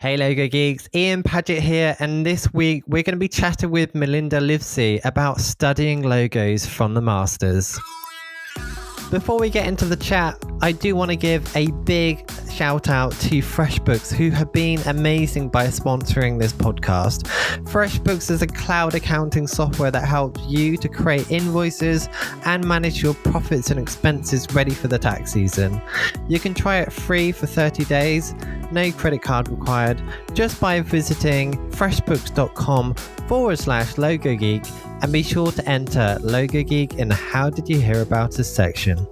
Hey Logo Geeks, Ian Paget here, and this week we're going to be chatting with Malinda Livsey about studying logos from the Masters. Before we get into the chat, I do want to give a big shout out to FreshBooks, who have been amazing by sponsoring this podcast. FreshBooks is a cloud accounting software that helps you to create invoices and manage your profits and expenses ready for the tax season. You can try it free for 30 days, no credit card required, just by visiting freshbooks.com/LogoGeek, and be sure to enter Logo Geek in the How Did You Hear About Us section.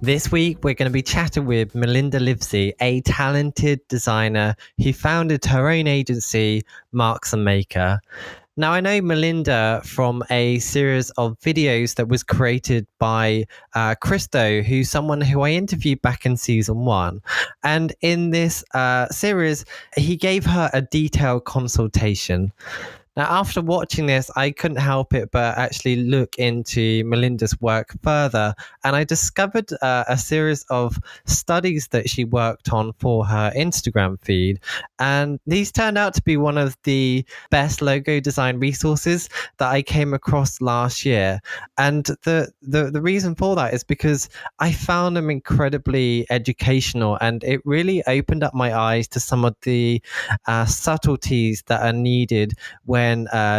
This week, we're going to be chatting with Malinda Livsey, a talented designer who founded her own agency, Marks and Maker. Now, I know Melinda from a series of videos that was created by Christo, who's someone who I interviewed back in season 1. And in this series, he gave her a detailed consultation. Now, after watching this, I couldn't help it but actually look into Melinda's work further, and I discovered a series of studies that she worked on for her Instagram feed, and these turned out to be one of the best logo design resources that I came across last year. And the reason for that is because I found them incredibly educational, and it really opened up my eyes to some of the subtleties that are needed when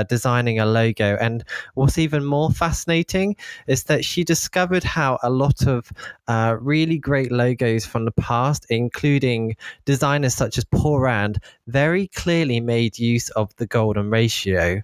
designing a logo. And what's even more fascinating is that she discovered how a lot of really great logos from the past, including designers such as Paul Rand, very clearly made use of the golden ratio.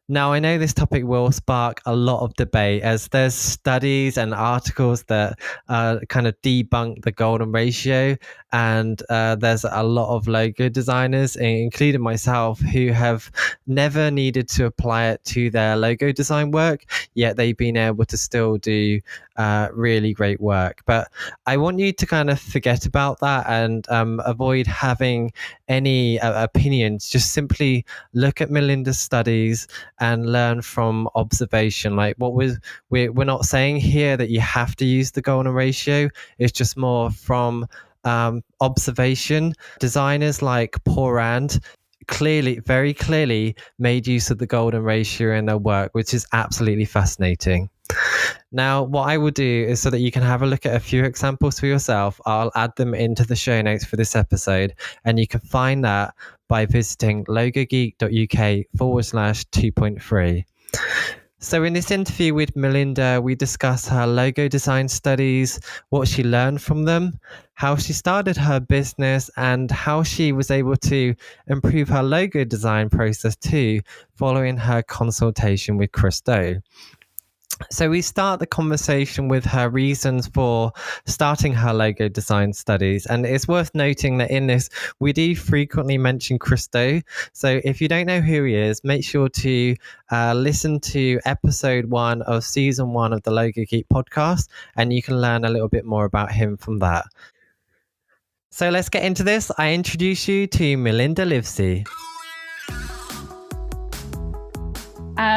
Now, I know this topic will spark a lot of debate, as there's studies and articles that kind of debunk the golden ratio, and there's a lot of logo designers, including myself, who have never needed to apply it to their logo design work, yet they've been able to still do really great work. But I want you to kind of forget about that and avoid having any opinions. Just simply look at Melinda's studies and learn from observation. Like we're not saying here that you have to use the golden ratio. It's just more from observation. Designers like Paul Rand very clearly made use of the golden ratio in their work, which is absolutely fascinating. Now, what I will do is, so that you can have a look at a few examples for yourself, I'll add them into the show notes for this episode, and you can find that by visiting logogeek.uk/2.3. So in this interview with Melinda, we discuss her logo design studies, what she learned from them, how she started her business, and how she was able to improve her logo design process too, following her consultation with Christo. So we start the conversation with her reasons for starting her logo design studies. And it's worth noting that in this, we do frequently mention Christo. So if you don't know who he is, make sure to listen to episode 1 of season 1 of the Logo Geek podcast, and you can learn a little bit more about him from that. So let's get into this. I introduce you to Malinda Livsey.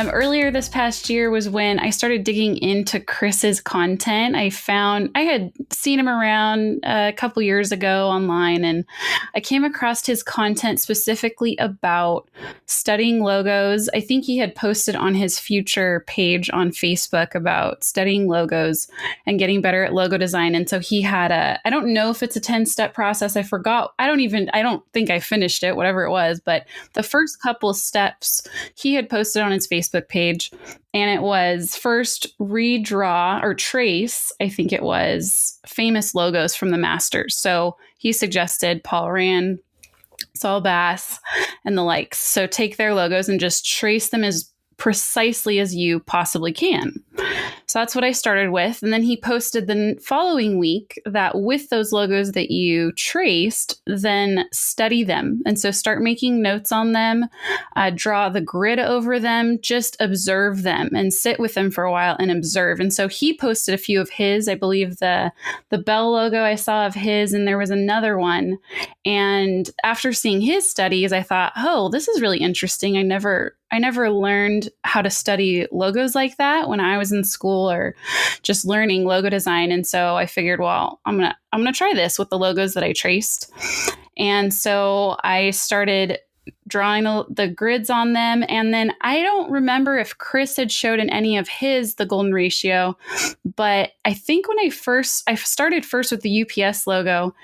Earlier this past year was when I started digging into Chris's content. I had seen him around a couple years ago online, and I came across his content specifically about studying logos. I think he had posted on his future page on Facebook about studying logos and getting better at logo design. And so he had I don't know if it's a 10-step process. I forgot. I don't think I finished it, whatever it was. But the first couple steps he had posted on his Facebook page, and it was first redraw or trace, I think it was, famous logos from the Masters. So he suggested Paul Rand, Saul Bass, and the likes. So take their logos and just trace them as precisely as you possibly can. So that's what I started with. And then he posted the following week that with those logos that you traced, then study them. And so start making notes on them, draw the grid over them, just observe them and sit with them for a while and observe. And so he posted a few of his, I believe the Bell logo I saw of his, and there was another one. And after seeing his studies, I thought, oh, this is really interesting. I never learned learned how to study logos like that when I was in school or just learning logo design. And so I figured, well, I'm gonna try this with the logos that I traced. And so I started drawing the grids on them. And then I don't remember if Chris had showed in any of his the golden ratio, but I think when I started first with the UPS logo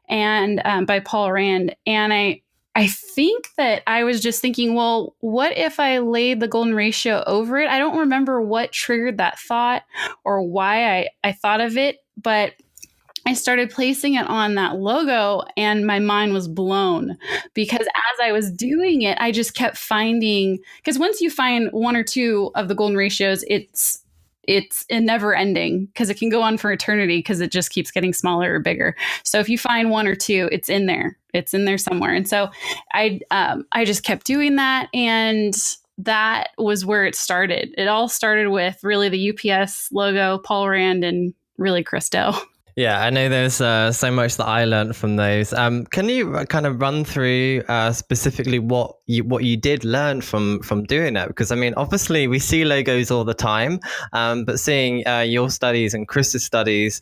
and by Paul Rand, and I think that I was just thinking, well, what if I laid the golden ratio over it? I don't remember what triggered that thought or why I thought of it, but I started placing it on that logo and my mind was blown because as I was doing it, I just kept finding, because once you find one or two of the golden ratios, it's a never ending because it can go on for eternity because it just keeps getting smaller or bigger. So if you find one or two, it's in there somewhere. And so I just kept doing that. And that was where it started. It all started with really the UPS logo, Paul Rand, and really Christo. Yeah, I know there's so much that I learned from those. Can you kind of run through specifically what you did learn from doing that? Because I mean, obviously we see logos all the time, but seeing your studies and Chris's studies,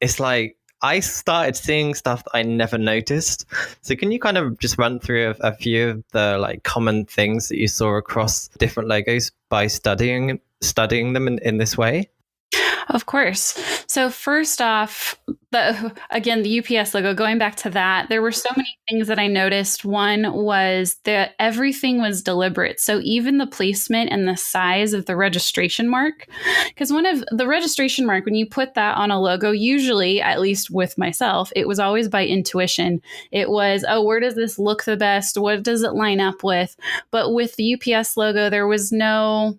it's like I started seeing stuff that I never noticed. So can you kind of just run through a few of the like common things that you saw across different logos by studying them in this way? Of course. So first off, the UPS logo, going back to that, there were so many things that I noticed. One was that everything was deliberate. So even the placement and the size of the registration mark, because one of the registration mark, when you put that on a logo, usually, at least with myself, it was always by intuition. It was, where does this look the best? What does it line up with? But with the UPS logo, there was no...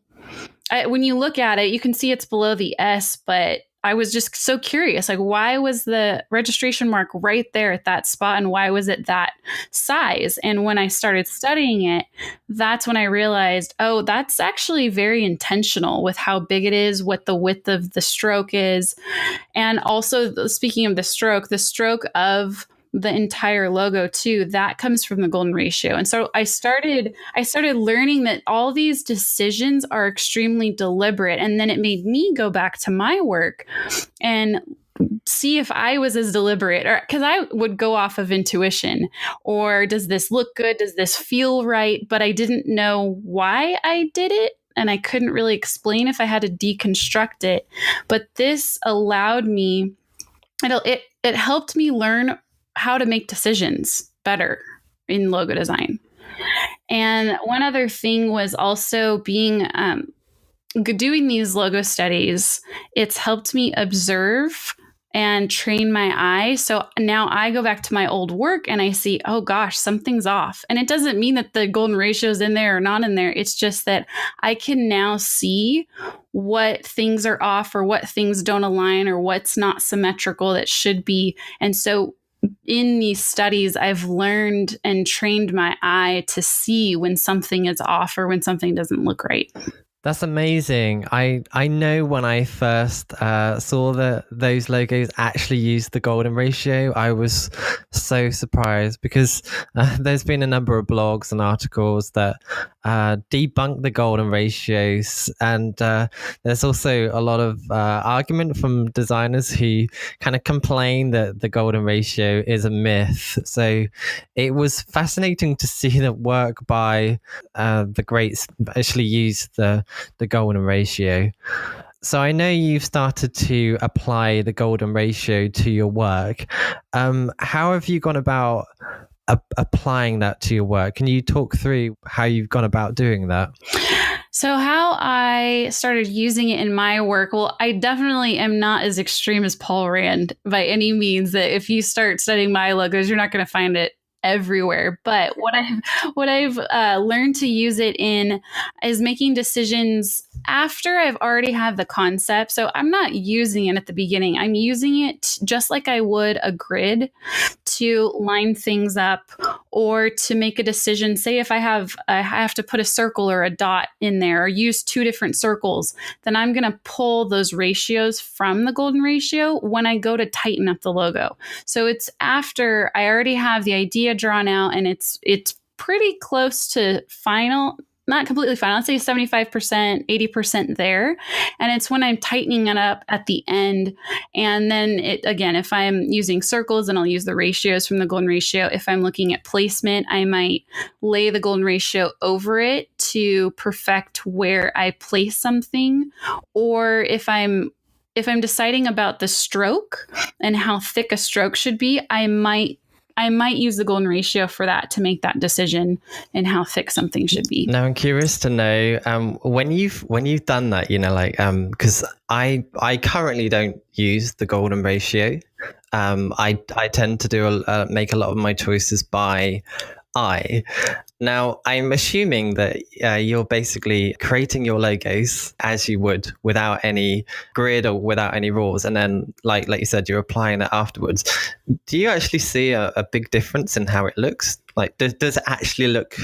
when you look at it, you can see it's below the S, but I was just so curious, like, why was the registration mark right there at that spot and why was it that size? And when I started studying it, that's when I realized, that's actually very intentional with how big it is, what the width of the stroke is. And also, speaking of the stroke of the entire logo too, that comes from the golden ratio. And so I started learning that all these decisions are extremely deliberate. And then it made me go back to my work and see if I was as deliberate, or because I would go off of intuition, or does this look good? Does this feel right? But I didn't know why I did it. And I couldn't really explain if I had to deconstruct it. But this allowed me, it helped me learn how to make decisions better in logo design. And one other thing was also being doing these logo studies. It's helped me observe and train my eye. So now I go back to my old work and I see, oh gosh, something's off. And it doesn't mean that the golden ratio is in there or not in there. It's just that I can now see what things are off or what things don't align or what's not symmetrical that should be. And so in these studies, I've learned and trained my eye to see when something is off or when something doesn't look right. That's amazing. I know when I first saw those logos actually use the golden ratio, I was so surprised because there's been a number of blogs and articles that debunk the golden ratios. And there's also a lot of argument from designers who kind of complain that the golden ratio is a myth. So it was fascinating to see that work by the greats actually use the golden ratio. So I know you've started to apply the golden ratio to your work. How have you gone about applying that to your work? Can you talk through how you've gone about doing that? So how I started using it in my work, well, I definitely am not as extreme as Paul Rand by any means, that if you start studying my logos, you're not going to find it everywhere. But what I've learned to use it in is making decisions after I've already had the concept. So I'm not using it at the beginning. I'm using it just like I would a grid to line things up or to make a decision. Say if I have to put a circle or a dot in there or use two different circles, then I'm going to pull those ratios from the golden ratio when I go to tighten up the logo. So it's after I already have the idea drawn out and it's pretty close to final. not completely fine. I'll say 75%, 80% there. And it's when I'm tightening it up at the end. And then again, if I'm using circles, then I'll use the ratios from the golden ratio. If I'm looking at placement, I might lay the golden ratio over it to perfect where I place something. Or if I'm deciding about the stroke and how thick a stroke should be, I might use the golden ratio for that to make that decision and how thick something should be. Now I'm curious to know when you've done that, because I currently don't use the golden ratio. I tend to make a lot of my choices by eye. Now, I'm assuming that you're basically creating your logos as you would without any grid or without any rules. And then, like you said, you're applying it afterwards. Do you actually see a big difference in how it looks? Like, does it actually look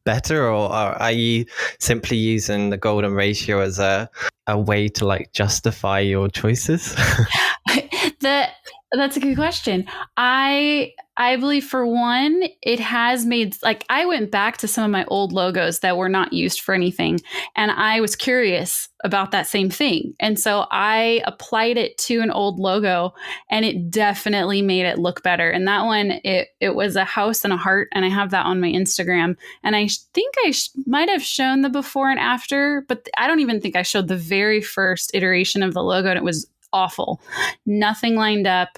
better, or are you simply using the golden ratio as a way to justify your choices? That's a good question. I believe, for one, it has made, I went back to some of my old logos that were not used for anything, and I was curious about that same thing. And so I applied it to an old logo, and it definitely made it look better. And that one, it was a house and a heart, and I have that on my Instagram. And I think I might have shown the before and after, but I don't even think I showed the very first iteration of the logo, and it was awful. Nothing lined up.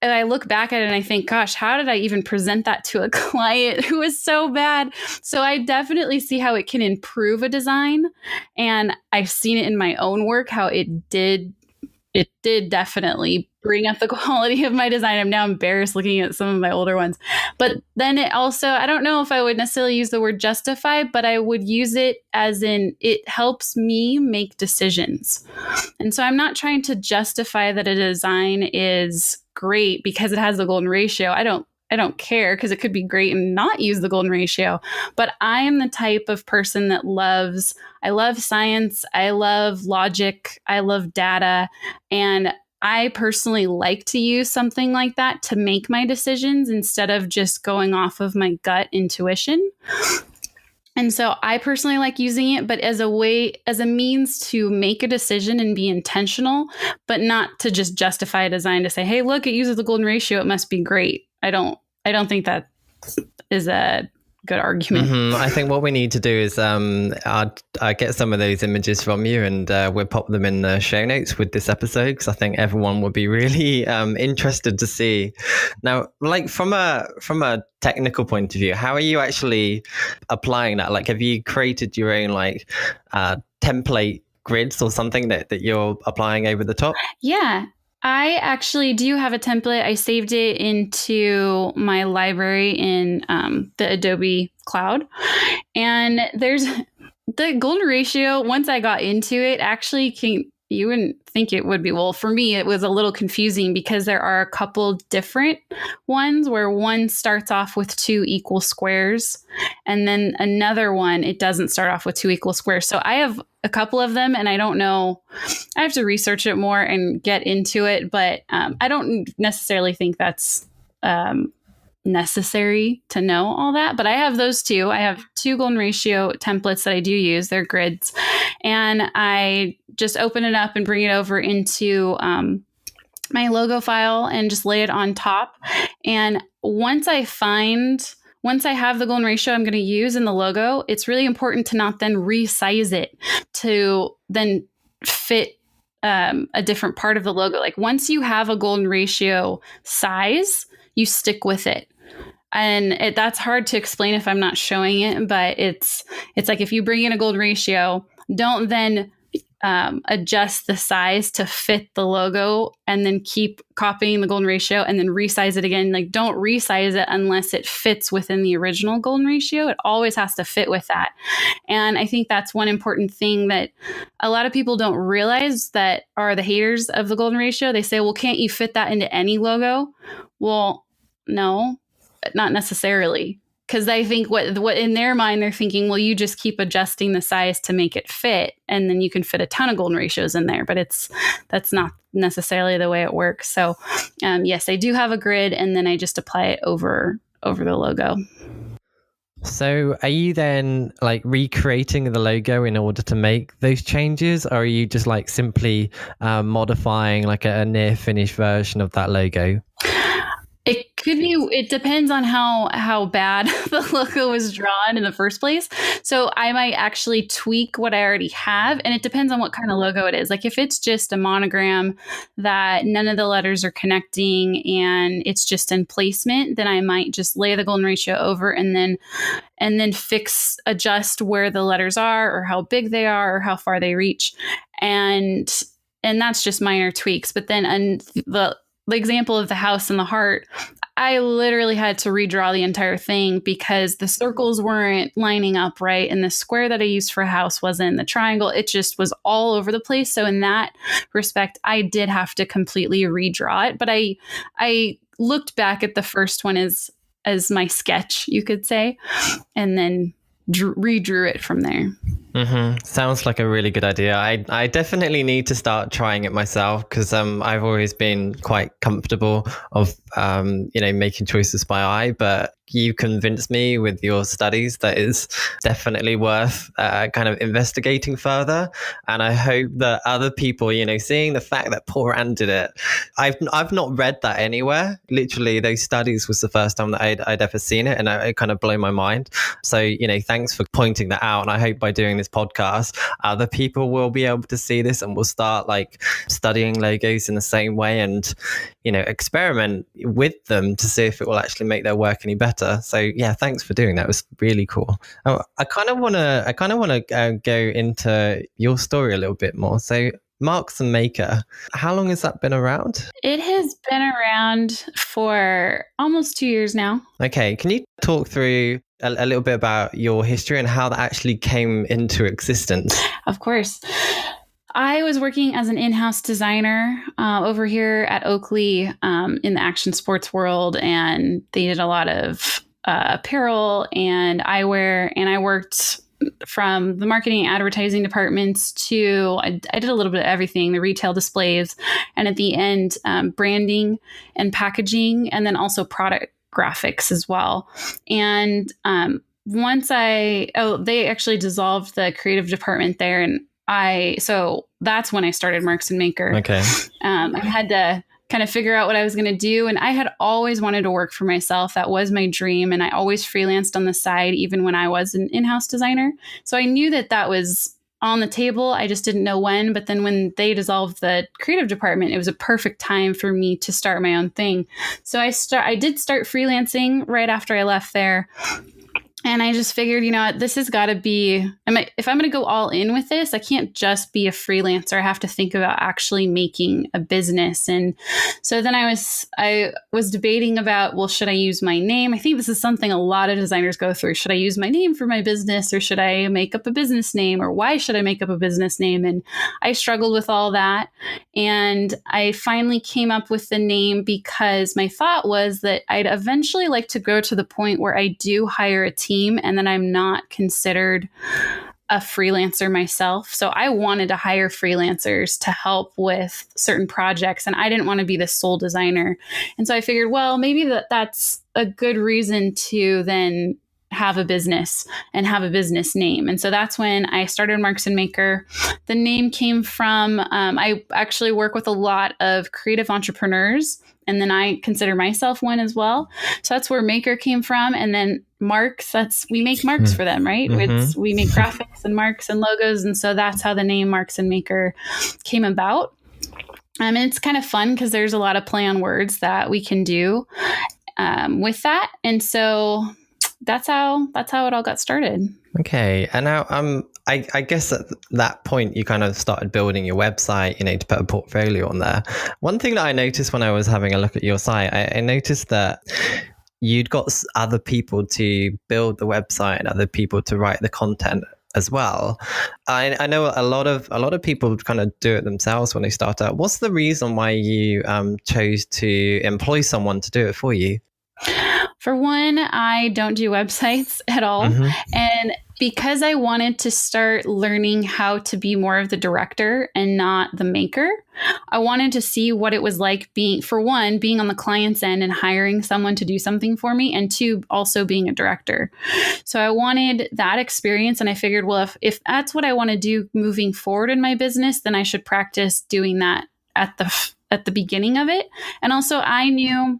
And I look back at it and I think, gosh, how did I even present that to a client who was so bad? So I definitely see how it can improve a design. And I've seen it in my own work, how it did definitely bring up the quality of my design. I'm now embarrassed looking at some of my older ones. But then it also, I don't know if I would necessarily use the word justify, but I would use it as in it helps me make decisions. And so I'm not trying to justify that a design is great because it has the golden ratio. I don't care, because it could be great and not use the golden ratio. But I am the type of person that I love science, I love logic, I love data, and I personally like to use something like that to make my decisions instead of just going off of my gut intuition. And so I personally like using it, but as a means to make a decision and be intentional, but not to just justify a design to say, hey, look, it uses the golden ratio, it must be great. I don't think that is a good argument. Mm-hmm. I think what we need to do is I'll get some of those images from you, and we'll pop them in the show notes with this episode, because I think everyone would be really interested to see. Now, from a technical point of view, how are you actually applying that? Have you created your own template grids or something that you're applying over the top? Yeah. I actually do have a template. I saved it into my library in the Adobe Cloud. And there's the golden ratio. Once I got into it, actually you wouldn't think it would be. Well, for me, it was a little confusing because there are a couple different ones where one starts off with 2 equal squares, and then another one, it doesn't start off with 2 equal squares. So I have a couple of them, and I don't know. I have to research it more and get into it, but I don't necessarily think that's necessary to know all that. But I have those 2. I have 2 golden ratio templates that I do use. They're grids. And I just open it up and bring it over into my logo file and just lay it on top. And once I have the golden ratio I'm going to use in the logo, it's really important to not then resize it to then fit a different part of the logo. Once you have a golden ratio size, you stick with it. And that's hard to explain if I'm not showing it, but it's like if you bring in a golden ratio, don't then adjust the size to fit the logo and then keep copying the golden ratio and then resize it again. Don't resize it unless it fits within the original golden ratio. It always has to fit with that. And I think that's one important thing that a lot of people don't realize that are the haters of the golden ratio. They say, well, can't you fit that into any logo? Well, no, not necessarily. Because I think what in their mind, they're thinking, well, you just keep adjusting the size to make it fit, and then you can fit a ton of golden ratios in there. But that's not necessarily the way it works. So yes, I do have a grid, and then I just apply it over the logo. So are you then like recreating the logo in order to make those changes, or are you just like simply modifying like a near finished version of that logo? It could be. It depends on how bad the logo was drawn in the first place. So I might actually tweak what I already have, and it depends on what kind of logo it is. Like if it's just a monogram that none of the letters are connecting and it's just in placement, then I might just lay the golden ratio over and then adjust where the letters are or how big they are or how far they reach, and that's just minor tweaks. But then the example of the house and the heart, I literally had to redraw the entire thing because the circles weren't lining up right. And the square that I used for a house wasn't, the triangle. It just was all over the place. So in that respect, I did have to completely redraw it. But I looked back at the first one as my sketch, you could say, and then redrew it from there. Sounds like a really good idea. I definitely need to start trying it myself because I've always been quite comfortable of making choices by eye, but you convinced me with your studies that is definitely worth kind of investigating further. And I hope that other people, seeing the fact that poor Anne did it, I've not read that anywhere. Literally, those studies was the first time that I'd ever seen it, and it kind of blew my mind. So, thanks for pointing that out. And I hope by doing this podcast, other people will be able to see this and will start like studying logos in the same way and, experiment with them to see if it will actually make their work any better. So yeah, thanks for doing that. It was really cool. I kind of want to go into your story a little bit more. So Marks and Maker, how long has that been around? It has been around for almost 2 years now. Okay, can you talk through a little bit about your history and how that actually came into existence? Of course. I was working as an in-house designer over here at Oakley in the action sports world, and they did a lot of apparel and eyewear, and I worked from the marketing and advertising departments to I did a little bit of everything, the retail displays, and at the end, branding and packaging, and then also product graphics as well. And once they actually dissolved the creative department there, and so that's when I started Marks and Maker. Okay. I had to kind of figure out what I was going to do. And I had always wanted to work for myself. That was my dream. And I always freelanced on the side, even when I was an in-house designer. So I knew that was on the table. I just didn't know when. But then when they dissolved the creative department, it was a perfect time for me to start my own thing. So I did start freelancing right after I left there. And I just figured, this has got to be, if I'm going to go all in with this, I can't just be a freelancer. I have to think about actually making a business. And so then I was debating about, well, should I use my name? I think this is something a lot of designers go through. Should I use my name for my business, or should I make up a business name, or why should I make up a business name? And I struggled with all that. And I finally came up with the name because my thought was that I'd eventually like to go to the point where I do hire a team, and then I'm not considered a freelancer myself. So I wanted to hire freelancers to help with certain projects, and I didn't want to be the sole designer. And so I figured, well, maybe that's a good reason to then have a business and have a business name. And so that's when I started Marks and Maker. The name came from, I actually work with a lot of creative entrepreneurs, and then I consider myself one as well. So that's where Maker came from. And then Marks, we make marks for them, right? Mm-hmm. We make graphics and marks and logos. And so that's how the name Marks and Maker came about. And it's kind of fun because there's a lot of play on words that we can do with that. And so that's how it all got started. Okay. And now I guess at that point you kind of started building your website, to put a portfolio on there. One thing that I noticed when I was having a look at your site, I noticed that you'd got other people to build the website and other people to write the content as well. I know a lot of people kind of do it themselves when they start out. What's the reason why you chose to employ someone to do it for you? For one, I don't do websites at all. Mm-hmm. And because I wanted to start learning how to be more of the director and not the maker. I wanted to see what it was like being on the client's end and hiring someone to do something for me, and two, also being a director. So I wanted that experience, and I figured, well, if that's what I want to do moving forward in my business, then I should practice doing that at the beginning of it. And also I knew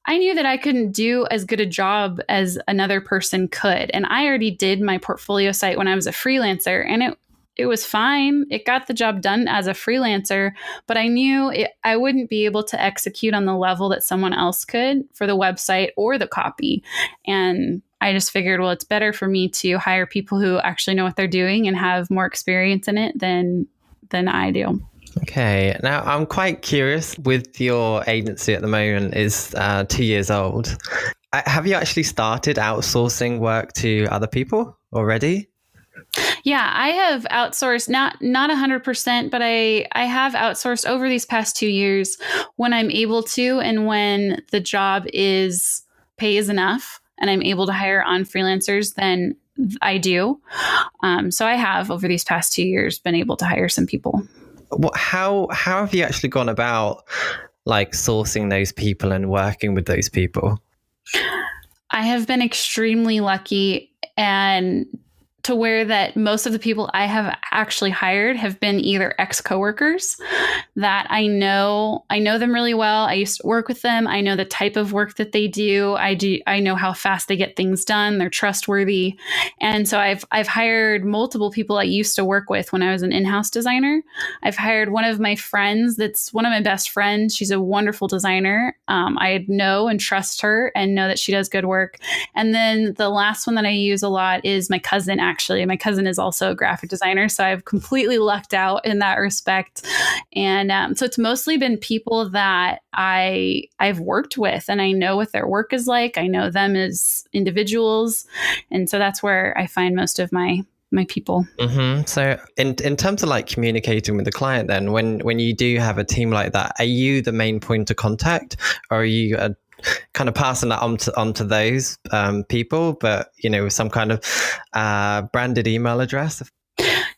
that I couldn't do as good a job as another person could. And I already did my portfolio site when I was a freelancer, and it was fine. It got the job done as a freelancer, but I knew I wouldn't be able to execute on the level that someone else could for the website or the copy. And I just figured, well, it's better for me to hire people who actually know what they're doing and have more experience in it than I do. Okay. Now, I'm quite curious, with your agency at the moment is 2 years old. Have you actually started outsourcing work to other people already? Yeah, I have outsourced, not 100%, but I have outsourced over these past 2 years when I'm able to, and when the job pays enough and I'm able to hire on freelancers, then I do. So I have, over these past 2 years, been able to hire some people. How have you actually gone about like sourcing those people and working with those people? I have been extremely lucky, and to where that most of the people I have actually hired have been either ex-coworkers that I know them really well. I used to work with them. I know the type of work that they do. I know how fast they get things done. They're trustworthy. And so I've hired multiple people I used to work with when I was an in-house designer. I've hired one of my friends that's one of my best friends. She's a wonderful designer. I know and trust her and know that she does good work. And then the last one that I use a lot is my cousin. Actually, my cousin is also a graphic designer, so I've completely lucked out in that respect. And so it's mostly been people that I've worked with, and I know what their work is like. I know them as individuals, and so that's where I find most of my people. Mm-hmm. So in terms of like communicating with the client, then when you do have a team like that, are you the main point of contact, or are you kind of passing that onto those people, but with some kind of branded email address?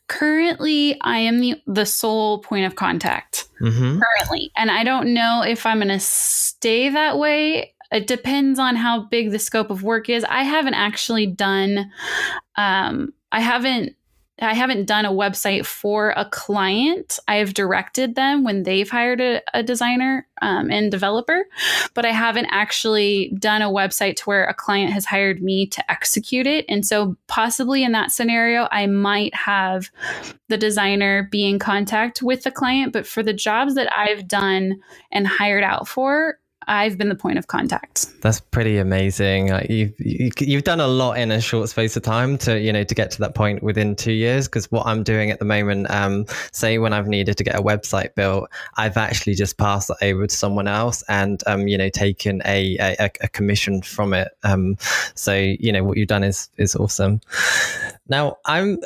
Currently, I am the sole point of contact. Mm-hmm. Currently, and I don't know if I'm going to stay that way. It depends on how big the scope of work is. I haven't actually done. I haven't done a website for a client. I have directed them when they've hired a designer and developer, but I haven't actually done a website to where a client has hired me to execute it. And so possibly in that scenario, I might have the designer be in contact with the client. But for the jobs that I've done and hired out for, I've been the point of contact. That's pretty amazing. You've done a lot in a short space of time to get to that point within 2 years. Because what I'm doing at the moment, say when I've needed to get a website built, I've actually just passed it over to someone else and taken a commission from it. So what you've done is awesome. Now I'm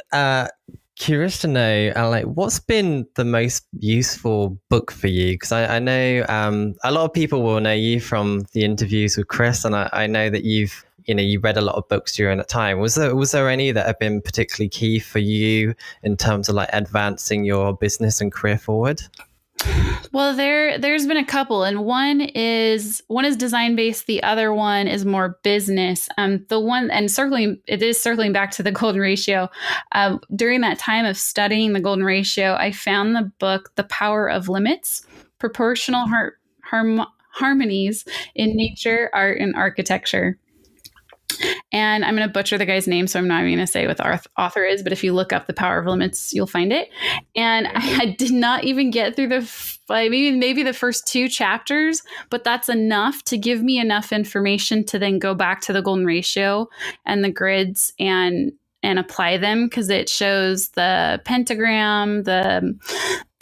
curious to know, what's been the most useful book for you? Because I know a lot of people will know you from the interviews with Chris, and I know that you read a lot of books during that time. Was there any that have been particularly key for you in terms of like advancing your business and career forward? Well, there's been a couple, and one is design based. The other one is more business. It is circling back to the golden ratio. During that time of studying the golden ratio, I found the book, The Power of Limits: Proportional Harmonies in Nature, Art, and Architecture. And I'm going to butcher the guy's name, so I'm not even going to say what the author is, but if you look up The Power of Limits, you'll find it. And I did not even get through maybe the first 2 chapters, but that's enough to give me enough information to then go back to the golden ratio and the grids and apply them, because it shows the pentagram,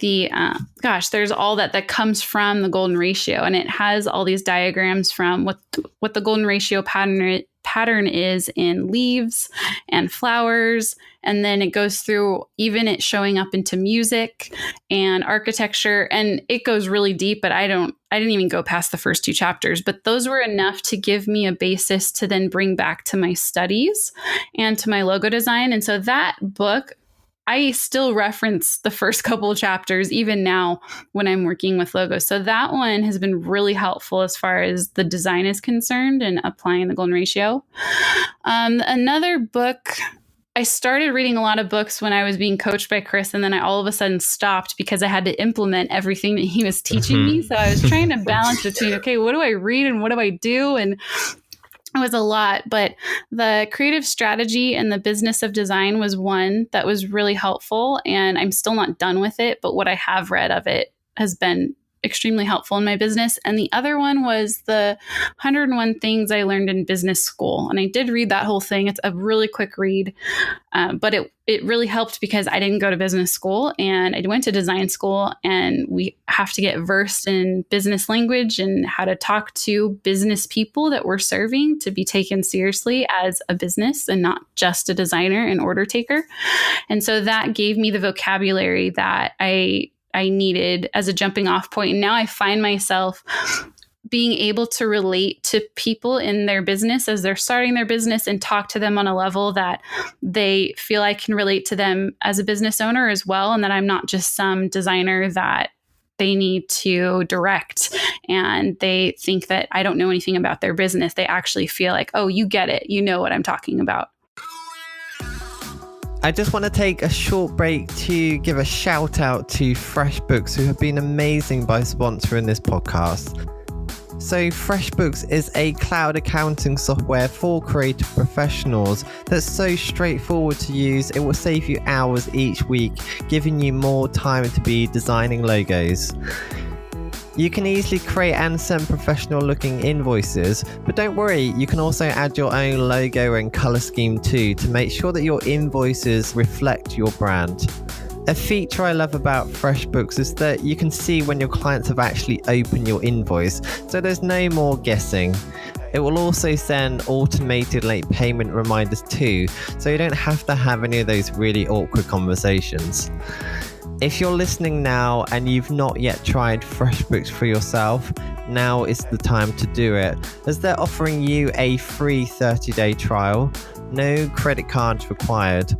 there's all that comes from the golden ratio, and it has all these diagrams from what the golden ratio pattern pattern is in leaves and flowers. And then it goes through even it showing up into music and architecture. And it goes really deep, but I didn't even go past the first 2 chapters, but those were enough to give me a basis to then bring back to my studies and to my logo design. And so that book, I still reference the first couple of chapters, even now when I'm working with logos. So that one has been really helpful as far as the design is concerned and applying the golden ratio. Another book, I started reading a lot of books when I was being coached by Chris, and then I all of a sudden stopped because I had to implement everything that he was teaching me. So I was trying to balance between, okay, what do I read and what do I do? And it was a lot, but the creative strategy and the business of design was one that was really helpful. And I'm still not done with it, but what I have read of it has been extremely helpful in my business. And the other one was the 101 Things I Learned in Business School. And I did read that whole thing. It's a really quick read, but it really helped because I didn't go to business school and I went to design school, and we have to get versed in business language and how to talk to business people that we're serving to be taken seriously as a business and not just a designer and order taker. And so that gave me the vocabulary that I needed as a jumping off point. And now I find myself being able to relate to people in their business as they're starting their business and talk to them on a level that they feel I can relate to them as a business owner as well. And that I'm not just some designer that they need to direct and they think that I don't know anything about their business. They actually feel like, oh, you get it. You know what I'm talking about. I just want to take a short break to give a shout out to FreshBooks, who have been amazing by sponsoring this podcast. So FreshBooks is a cloud accounting software for creative professionals that's so straightforward to use. It will save you hours each week, giving you more time to be designing logos. You can easily create and send professional looking invoices, but don't worry, you can also add your own logo and color scheme too to make sure that your invoices reflect your brand. A feature I love about FreshBooks is that you can see when your clients have actually opened your invoice, so there's no more guessing. It will also send automated late payment reminders too, so you don't have to have any of those really awkward conversations. If you're listening now and you've not yet tried FreshBooks for yourself, now is the time to do it, as they're offering you a free 30-day trial, no credit cards required.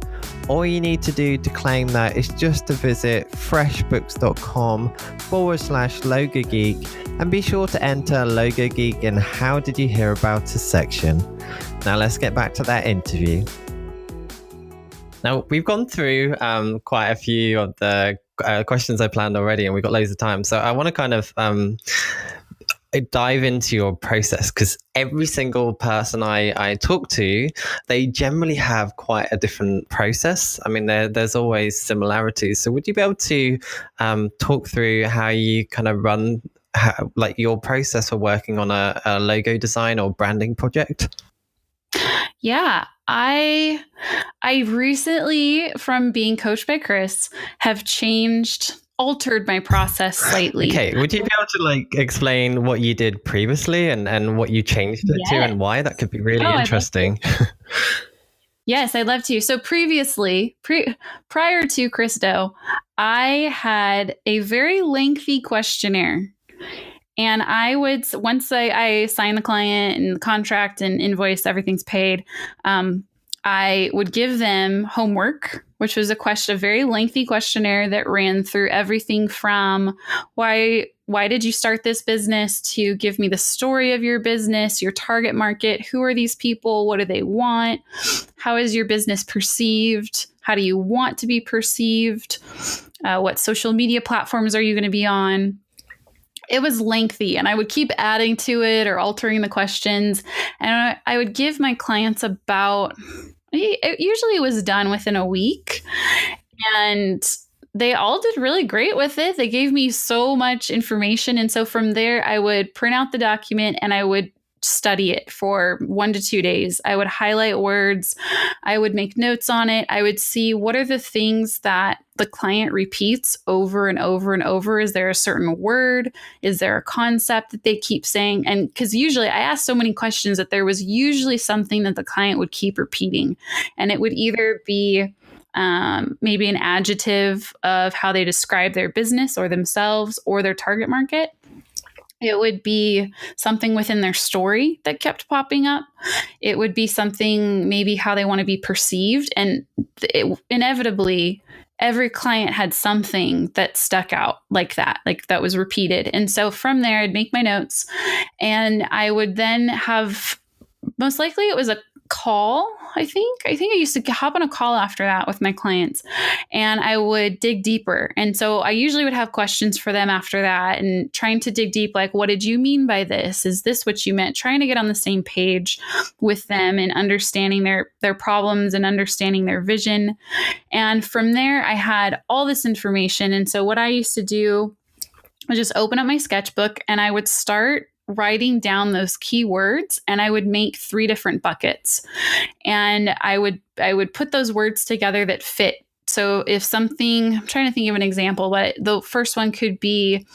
All you need to do to claim that is just to visit freshbooks.com/LogoGeek and be sure to enter Logo Geek in How Did You Hear About Us section. Now let's get back to that interview. Now, we've gone through quite a few of the questions I planned already, and we've got loads of time. So I want to kind of dive into your process, because every single person I talk to, they generally have quite a different process. I mean, there's always similarities. So would you be able to talk through how you kind of run like your process for working on a logo design or branding project? Yeah, I recently, from being coached by Chris, have altered my process slightly. Okay, would you be able to like explain what you did previously and what you changed it to and why? That could be really interesting. Yes, I'd love to. So previously, prior to Chris Doe, I had a very lengthy questionnaire. And I would, once I sign the client and the contract and invoice, everything's paid, I would give them homework, which was a very lengthy questionnaire that ran through everything from why did you start this business, to give me the story of your business, your target market, who are these people, what do they want, how is your business perceived, how do you want to be perceived, what social media platforms are you going to be on. It was lengthy, and I would keep adding to it or altering the questions. And I would give my clients usually it was done within a week. And they all did really great with it. They gave me so much information. And so from there, I would print out the document and I would study it for 1 to 2 days. I would highlight words. I would make notes on it. I would see what are the things that the client repeats over and over and over. Is there a certain word? Is there a concept that they keep saying? And because usually I asked so many questions that there was usually something that the client would keep repeating. And it would either be maybe an adjective of how they describe their business or themselves or their target market. It would be something within their story that kept popping up. It would be something maybe how they want to be perceived. And inevitably, every client had something that stuck out like that was repeated. And so from there, I'd make my notes, and I would then have, most likely it was a call. I think I used to hop on a call after that with my clients, and I would dig deeper. And so I usually would have questions for them after that, and trying to dig deep, like, what did you mean by this? Is this what you meant? Trying to get on the same page with them and understanding their problems and understanding their vision. And from there, I had all this information. And so what I used to do was just open up my sketchbook, and I would start writing down those keywords, and I would make 3 different buckets, and I would put those words together that fit. So if something, I'm trying to think of an example, but the first one could be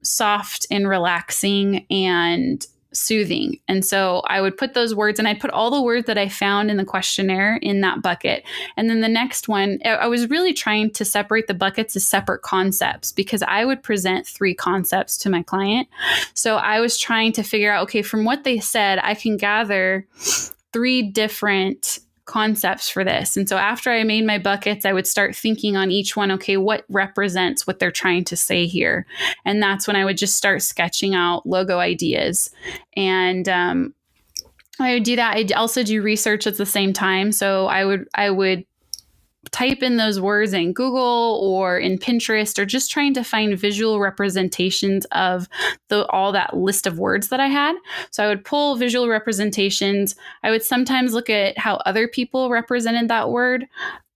soft and relaxing and soothing. And so I would put those words, and I'd put all the words that I found in the questionnaire in that bucket. And then the next one, I was really trying to separate the buckets as separate concepts, because I would present 3 concepts to my client. So I was trying to figure out, okay, from what they said, I can gather 3 different concepts for this. And so after I made my buckets, I would start thinking on each one, okay, what represents what they're trying to say here? And that's when I would just start sketching out logo ideas. And I would do that. I'd also do research at the same time. So I would type in those words in Google or in Pinterest, or just trying to find visual representations of all that list of words that I had. So I would pull visual representations. I would sometimes look at how other people represented that word.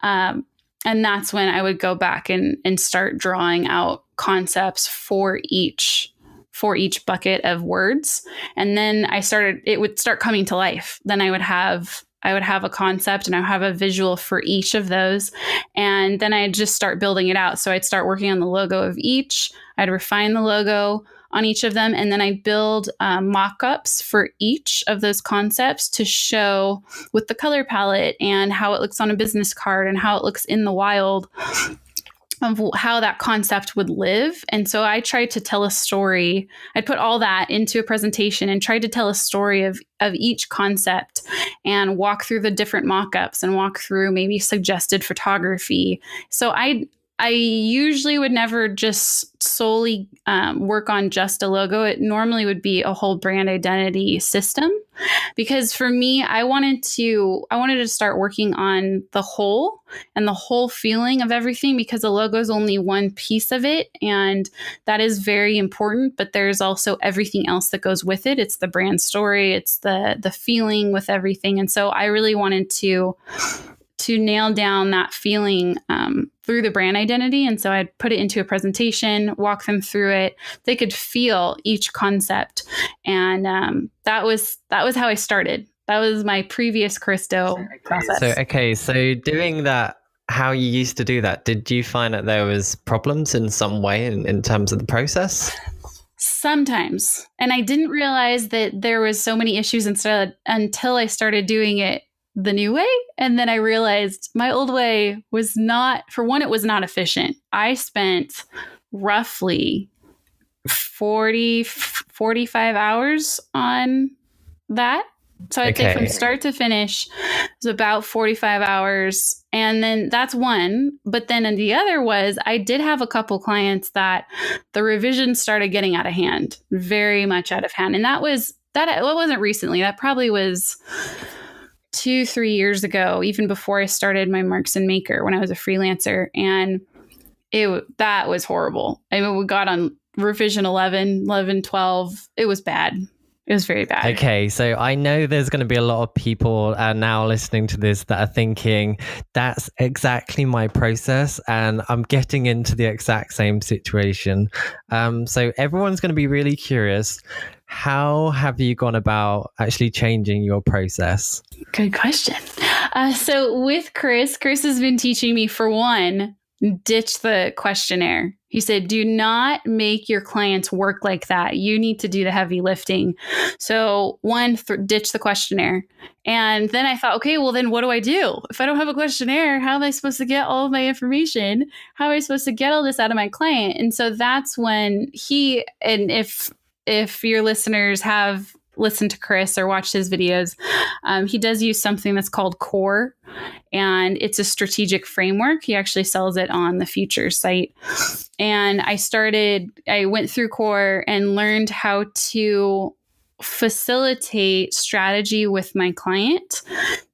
And that's when I would go back and start drawing out concepts for each bucket of words. And then it would start coming to life. Then I would have a concept, and I would have a visual for each of those. And then I'd just start building it out. So I'd start working on the logo of each. I'd refine the logo on each of them. And then I'd build mock-ups for each of those concepts to show with the color palette and how it looks on a business card and how it looks in the wild of how that concept would live. And so I tried to tell a story. I'd put all that into a presentation and tried to tell a story of each concept, and walk through the different mock-ups and walk through maybe suggested photography. So I usually would never just solely work on just a logo. It normally would be a whole brand identity system, because for me, I wanted to start working on the whole and the whole feeling of everything, because a logo is only one piece of it, and that is very important. But there's also everything else that goes with it. It's the brand story. It's the feeling with everything. And so I really wanted to nail down that feeling through the brand identity. And so I'd put it into a presentation, walk them through it. They could feel each concept. And that was how I started. That was my previous Christo process. So doing that, how you used to do that, did you find that there was problems in some way in terms of the process? Sometimes. And I didn't realize that there was so many issues until I started doing it the new way. And then I realized my old way was not, for one, it was not efficient. I spent roughly 45 hours on that. So I'd say from start to finish, it was about 45 hours. And then that's one. But then the other was, I did have a couple clients that the revisions started getting out of hand, very much out of hand. And it wasn't recently. That probably was 2-3 years ago, even before I started my Marks and Maker, when I was a freelancer. And that was horrible. I mean, we got on revision 11, 12. It was bad. It was very bad. Okay, so I know there's going to be a lot of people now listening to this that are thinking, that's exactly my process, and I'm getting into the exact same situation. So everyone's going to be really curious. how have you gone about actually changing your process? Good question. So with Chris has been teaching me, for one, ditch the questionnaire. He said, do not make your clients work like that. You need to do the heavy lifting. So one, ditch the questionnaire. And then I thought, okay, well then what do I do? If I don't have a questionnaire, how am I supposed to get all of my information? How am I supposed to get all this out of my client? And so that's when and if your listeners have listened to Chris or watched his videos, he does use something that's called CORE, and it's a strategic framework. He actually sells it on the Future site. And I went through CORE and learned how to facilitate strategy with my client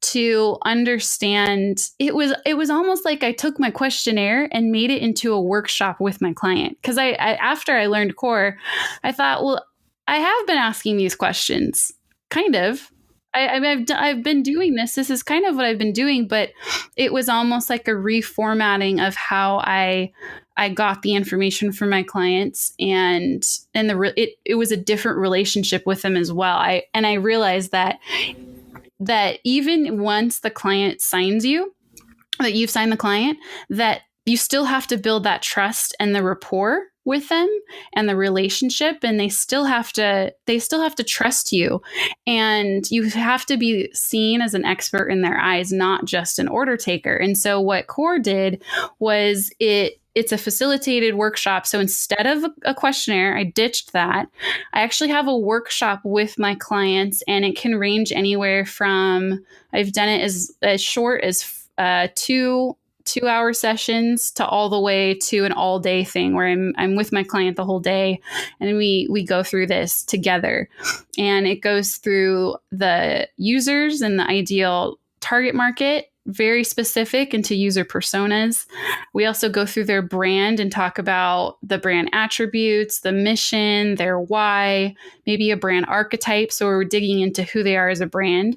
to understand. It was almost like I took my questionnaire and made it into a workshop with my client. Because I after I learned CORE, I thought, well, I have been asking these questions, kind of. I've been doing this. This is kind of what I've been doing, but it was almost like a reformatting of how I got the information from my clients, and it was a different relationship with them as well. I realized that even once the client signs you, that you've signed the client, that you still have to build that trust and the rapport with them and the relationship, and they still have to trust you, and you have to be seen as an expert in their eyes, not just an order taker. And so what CORE did was it's a facilitated workshop. So instead of a questionnaire, I ditched that. I actually have a workshop with my clients, and it can range anywhere from, I've done it as short as 2-hour sessions to all the way to an all day thing where I'm with my client the whole day, and we go through this together. And it goes through the users and the ideal target market, very specific into user personas. We also go through their brand and talk about the brand attributes, the mission, their why, maybe a brand archetype. So we're digging into who they are as a brand.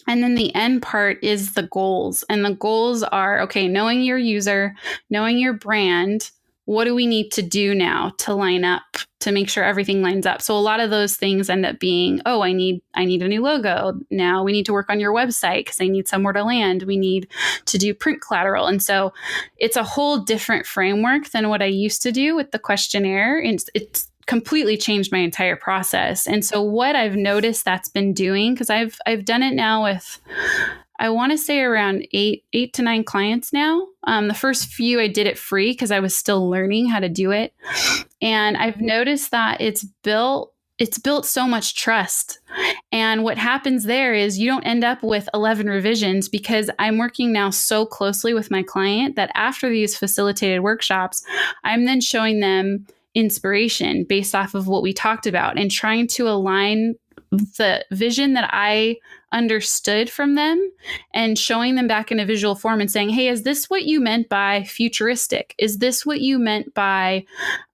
And then the end part is the goals. And the goals are, okay, knowing your user, knowing your brand, what do we need to do now to line up, to make sure everything lines up? So a lot of those things end up being, oh, I need a new logo. Now we need to work on your website because I need somewhere to land. We need to do print collateral. And so it's a whole different framework than what I used to do with the questionnaire. It's completely changed my entire process. And so what I've noticed that's been doing, because I've done it now with, I want to say around 8 to 9 clients now. The first few I did it free because I was still learning how to do it. And I've noticed that it's built so much trust. And what happens there is you don't end up with 11 revisions, because I'm working now so closely with my client that after these facilitated workshops, I'm then showing them inspiration based off of what we talked about and trying to align the vision that I understood from them and showing them back in a visual form and saying, hey, is this what you meant by futuristic? Is this what you meant by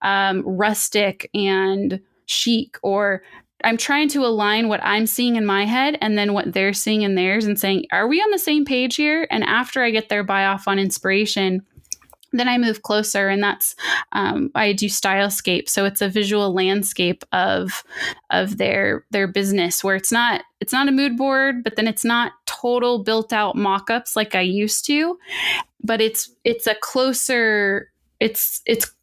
rustic and chic? Or I'm trying to align what I'm seeing in my head and then what they're seeing in theirs and saying, are we on the same page here? And after I get their buy off on inspiration, then I move closer, and that's I do stylescape. So it's a visual landscape of their business, where it's not a mood board, but then it's not total built out mock-ups like I used to, but it's a closer. It's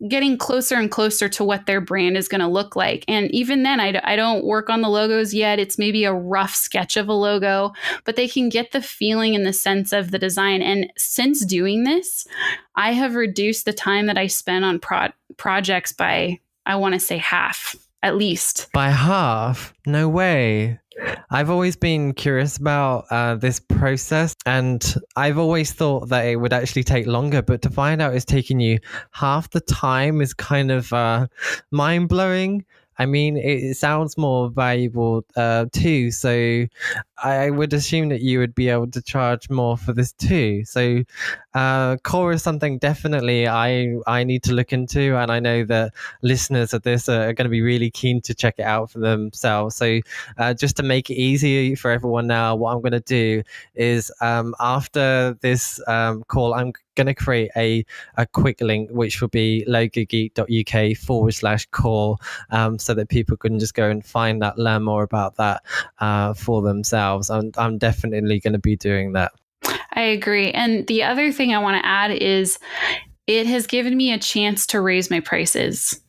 getting closer and closer to what their brand is going to look like. And even then, I don't work on the logos yet. It's maybe a rough sketch of a logo, but they can get the feeling and the sense of the design. And since doing this, I have reduced the time that I spend on projects by, I want to say, half, at least. By half? No way. I've always been curious about this process, and I've always thought that it would actually take longer, but to find out it's taking you half the time is kind of mind-blowing. I mean, it sounds more valuable too, so I would assume that you would be able to charge more for this too. So core is something definitely I need to look into, and I know that listeners of this are going to be really keen to check it out for themselves. So just to make it easy for everyone now, what I'm going to do is after this call, I'm going to create a quick link, which will be logogeek.uk/core, so that people can just go and find that, learn more about that for themselves. I'm definitely going to be doing that. I agree. And the other thing I want to add is it has given me a chance to raise my prices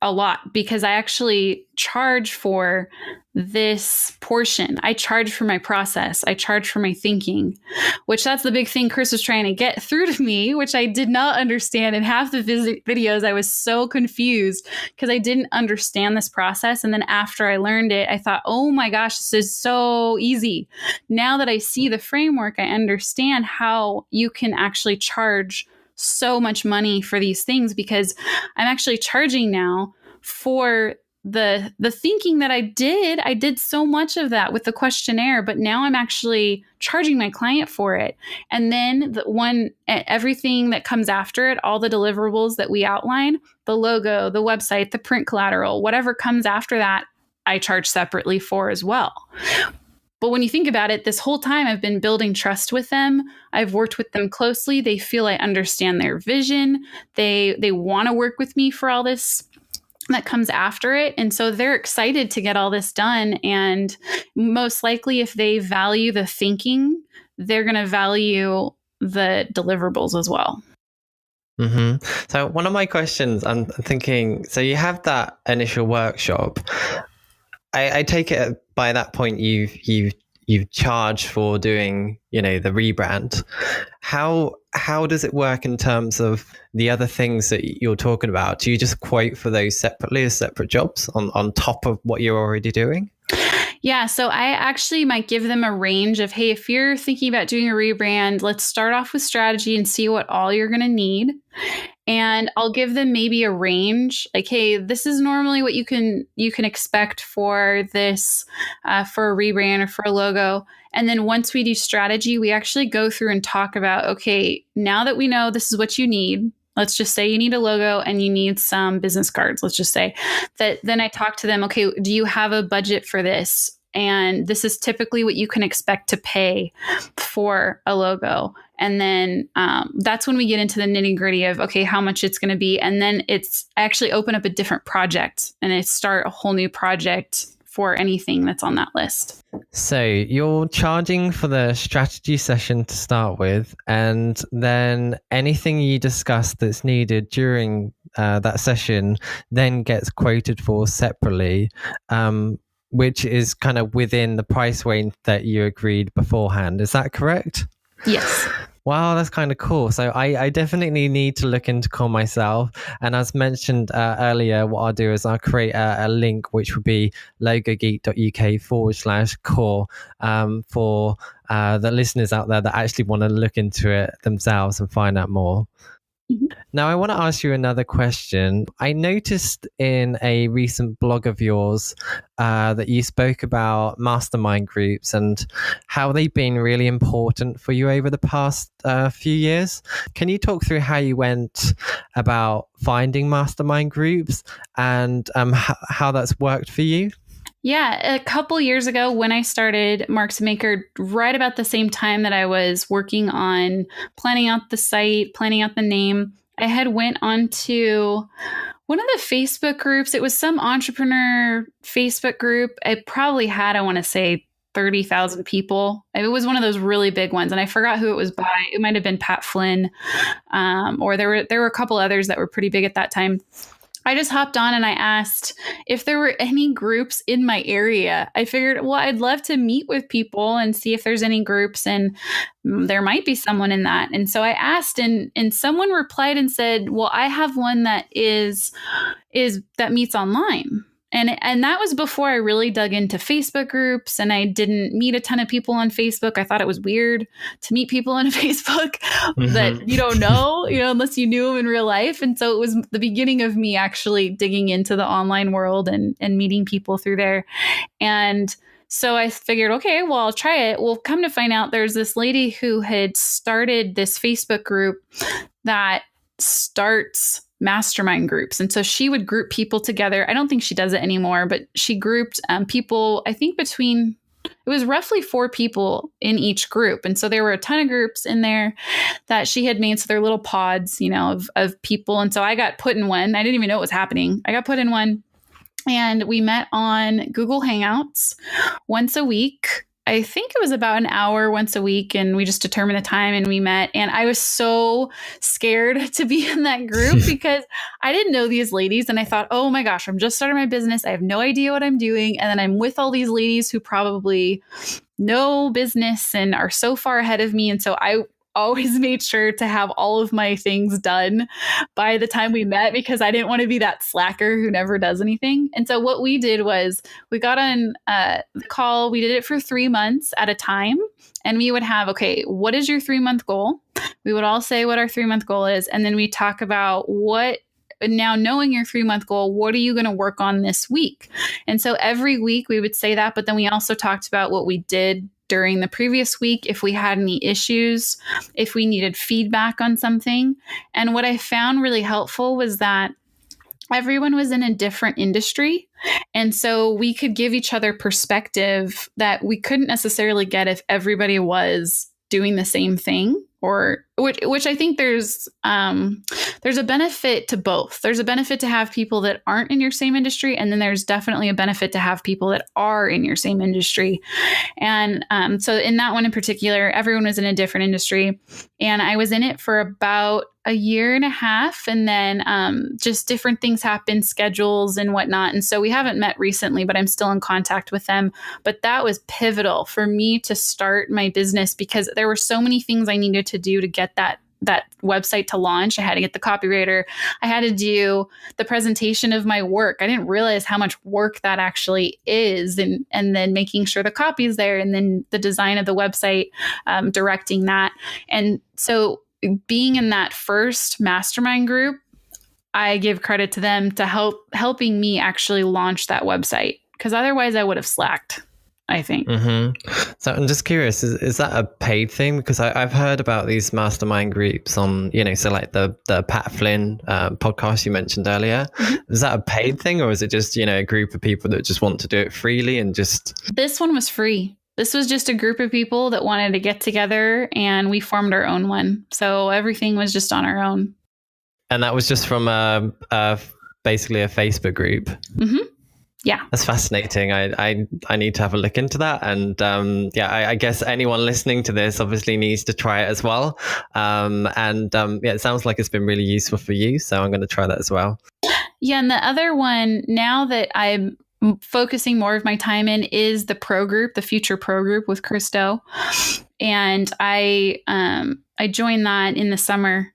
a lot, because I actually charge for this portion. I charge for my process. I charge for my thinking, which that's the big thing Chris was trying to get through to me, which I did not understand. In half the videos, I was so confused because I didn't understand this process. And then after I learned it, I thought, oh my gosh, this is so easy. Now that I see the framework, I understand how you can actually charge so much money for these things, because I'm actually charging now for the thinking that I did so much of that with the questionnaire, but now I'm actually charging my client for it. And then everything that comes after it, all the deliverables that we outline, the logo, the website, the print collateral, whatever comes after that, I charge separately for as well. But when you think about it, this whole time I've been building trust with them. I've worked with them closely. They feel I understand their vision. They want to work with me for all this that comes after it. And so they're excited to get all this done. And most likely, if they value the thinking, they're going to value the deliverables as well. Mm-hmm. So one of my questions, I'm thinking, so you have that initial workshop. I take it by that point you've charged for doing, the rebrand. How does it work in terms of the other things that you're talking about? Do you just quote for those separately as separate jobs on top of what you're already doing? Yeah, so I actually might give them a range of, hey, if you're thinking about doing a rebrand, let's start off with strategy and see what all you're going to need. And I'll give them maybe a range, like, hey, this is normally what you can expect for this, for a rebrand or for a logo. And then once we do strategy, we actually go through and talk about, okay, now that we know this is what you need, let's just say you need a logo and you need some business cards. Let's just say that. Then I talk to them, okay, do you have a budget for this? And this is typically what you can expect to pay for a logo. And then that's when we get into the nitty gritty of, okay, how much it's going to be. And then I actually open up a different project and I start a whole new project for anything that's on that list. So you're charging for the strategy session to start with, and then anything you discuss that's needed during that session then gets quoted for separately, which is kind of within the price range that you agreed beforehand. Is that correct? Yes. Wow, that's kind of cool. So I definitely need to look into core myself. And as mentioned earlier, what I'll do is I'll create a link, which would be logogeek.uk/core for the listeners out there that actually want to look into it themselves and find out more. Mm-hmm. Now, I want to ask you another question. I noticed in a recent blog of yours that you spoke about mastermind groups and how they've been really important for you over the past few years. Can you talk through how you went about finding mastermind groups and how that's worked for you? Yeah, a couple years ago when I started Marks and Maker, right about the same time that I was working on planning out the site, planning out the name, I had went onto one of the Facebook groups. It was some entrepreneur Facebook group. It probably had, I want to say, 30,000 people. It was one of those really big ones, and I forgot who it was by. It might have been Pat Flynn, or there were a couple others that were pretty big at that time. I just hopped on and I asked if there were any groups in my area. I figured, well, I'd love to meet with people and see if there's any groups, and there might be someone in that. And so I asked, and someone replied and said, well, I have one that is that meets online. And that was before I really dug into Facebook groups, and I didn't meet a ton of people on Facebook. I thought it was weird to meet people on Facebook that you don't know, unless you knew them in real life. And so it was the beginning of me actually digging into the online world and meeting people through there. And so I figured, okay, well, I'll try it. Well, come to find out, there's this lady who had started this Facebook group that starts mastermind groups. And so she would group people together. I don't think she does it anymore, but she grouped people, I think between it was roughly 4 people in each group. And so there were a ton of groups in there that she had made. So they're little pods, of people. And so I got put in one. I didn't even know what was happening. I got put in one, and we met on Google Hangouts once a week. I think it was about an hour once a week, and we just determined the time and we met. And I was so scared to be in that group because I didn't know these ladies. And I thought, oh my gosh, I'm just starting my business. I have no idea what I'm doing. And then I'm with all these ladies who probably know business and are so far ahead of me. And so I always made sure to have all of my things done by the time we met because I didn't want to be that slacker who never does anything. And so what we did was we got on the call. We did it for 3 months at a time. And we would have, okay, what is your 3-month goal? We would all say what our 3-month goal is. And then we talk about now knowing your 3-month goal, what are you going to work on this week? And so every week we would say that, but then we also talked about what we did during the previous week, if we had any issues, if we needed feedback on something. And what I found really helpful was that everyone was in a different industry. And so we could give each other perspective that we couldn't necessarily get if everybody was doing the same thing, or which I think there's a benefit to both. There's a benefit to have people that aren't in your same industry, and then there's definitely a benefit to have people that are in your same industry. And so in that one in particular, everyone was in a different industry, and I was in it for about a year and a half, and then just different things happened, schedules and whatnot. And so we haven't met recently, but I'm still in contact with them. But that was pivotal for me to start my business because there were so many things I needed to do to get that website to launch. I had to get the copywriter. I had to do the presentation of my work. I didn't realize how much work that actually is. And then making sure the copy is there, and then the design of the website, directing that. And so being in that first mastermind group, I give credit to them to helping me actually launch that website, because otherwise I would have slacked, I think. Mm-hmm. So I'm just curious, is that a paid thing? Because I've heard about these mastermind groups on, so like the Pat Flynn podcast you mentioned earlier. Mm-hmm. Is that a paid thing, or is it just, a group of people that just want to do it freely and just... This one was free. This was just a group of people that wanted to get together, and we formed our own one. So everything was just on our own. And that was just from basically a Facebook group. Mm-hmm. Yeah. That's fascinating. I need to have a look into that. And I guess anyone listening to this obviously needs to try it as well. It sounds like it's been really useful for you. So I'm going to try that as well. Yeah. And the other one, now that I'm focusing more of my time in, is the pro group, the future pro group with Christo. And I joined that in the summer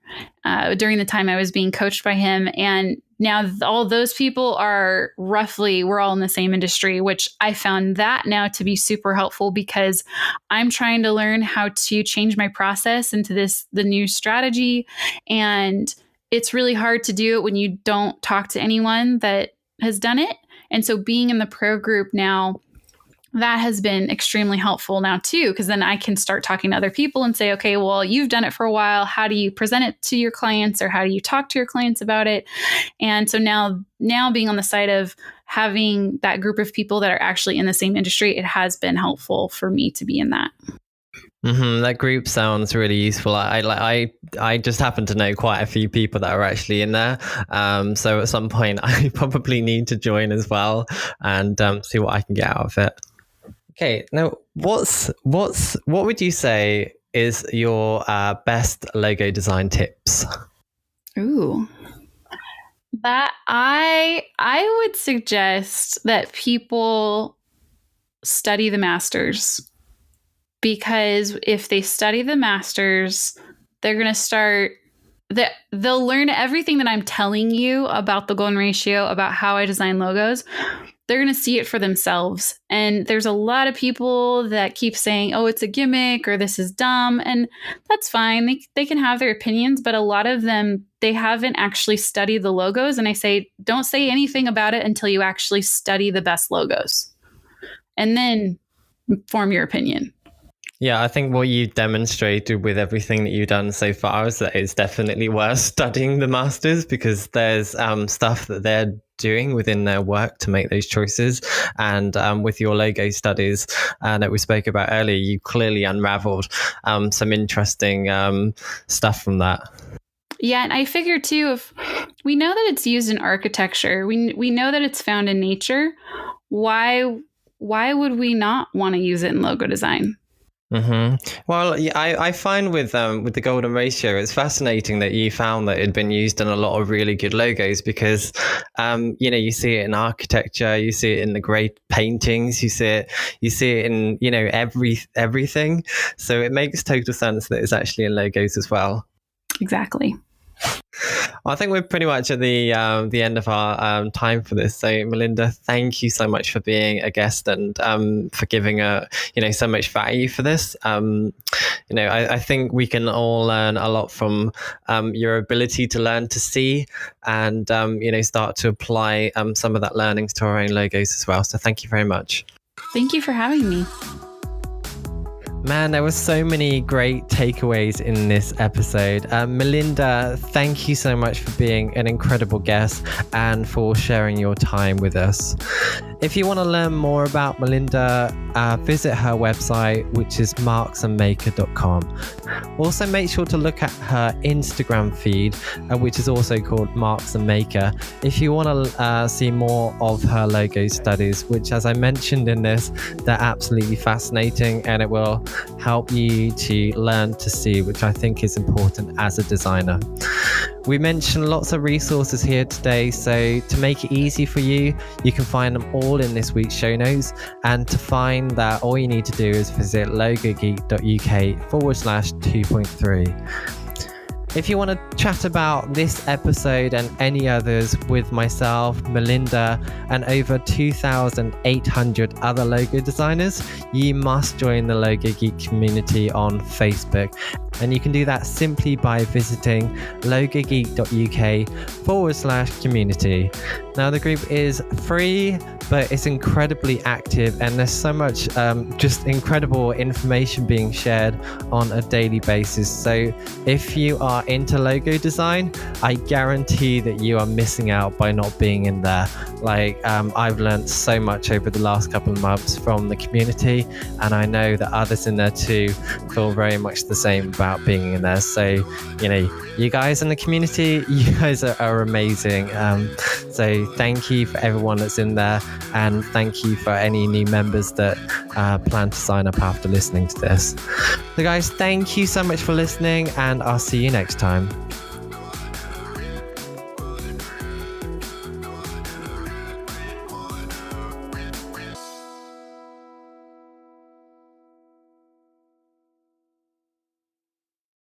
during the time I was being coached by him. And now all those people are we're all in the same industry, which I found that now to be super helpful, because I'm trying to learn how to change my process into the new strategy. And it's really hard to do it when you don't talk to anyone that has done it. And so being in the pro group now, that has been extremely helpful now too, because then I can start talking to other people and say, okay, well, you've done it for a while. How do you present it to your clients, or how do you talk to your clients about it? And so now being on the side of having that group of people that are actually in the same industry, it has been helpful for me to be in that. Mm-hmm. That group sounds really useful. I just happen to know quite a few people that are actually in there. So at some point I probably need to join as well and see what I can get out of it. Okay, now what would you say is your best logo design tips? Ooh. That I would suggest that people study the masters. Because if they study the masters, they're going to they'll learn everything that I'm telling you about the golden ratio, about how I design logos. They're going to see it for themselves. And there's a lot of people that keep saying, oh, it's a gimmick, or this is dumb. And that's fine. They can have their opinions, but a lot of them, they haven't actually studied the logos. And I say, don't say anything about it until you actually study the best logos, and then form your opinion. Yeah, I think what you demonstrated with everything that you've done so far is that it's definitely worth studying the masters, because there's stuff that they're doing within their work to make those choices. And with your logo studies that we spoke about earlier, you clearly unraveled some interesting stuff from that. Yeah, and I figure too, if we know that it's used in architecture, we know that it's found in nature, why would we not want to use it in logo design? Mm-hmm. Well, yeah, I find with the golden ratio, it's fascinating that you found that it had been used in a lot of really good logos, because you see it in architecture, you see it in the great paintings, you see it in everything. So it makes total sense that it's actually in logos as well. Exactly. I think we're pretty much at the end of our time for this. So, Melinda, thank you so much for being a guest and for giving so much value for this. I think we can all learn a lot from your ability to learn to see and start to apply some of that learnings to our own logos as well. So, thank you very much. Thank you for having me. Man, there were so many great takeaways in this episode. Melinda, thank you so much for being an incredible guest and for sharing your time with us. If you want to learn more about Melinda, visit her website, which is marksandmaker.com. Also, make sure to look at her Instagram feed, which is also called Marks and Maker, if you want to see more of her logo studies, which, as I mentioned in this, they're absolutely fascinating, and it will help you to learn to see, which I think is important as a designer. We mentioned lots of resources here today, so to make it easy for you, you can find them all in this week's show notes. And to find that, all you need to do is visit logogeek.uk/2.3. If you want to chat about this episode and any others with myself, Melinda, and over 2,800 other logo designers, you must join the Logo Geek community on Facebook. And you can do that simply by visiting logogeek.uk/community. Now, the group is free, but it's incredibly active, and there's so much just incredible information being shared on a daily basis. So if you are into logo design, I guarantee that you are missing out by not being in there. I've learned so much over the last couple of months from the community, and I know that others in there too feel very much the same about being in there. So, you guys in the community, you guys are amazing. So thank you for everyone that's in there, and thank you for any new members that plan to sign up after listening to this. So guys, thank you so much for listening, and I'll see you next time.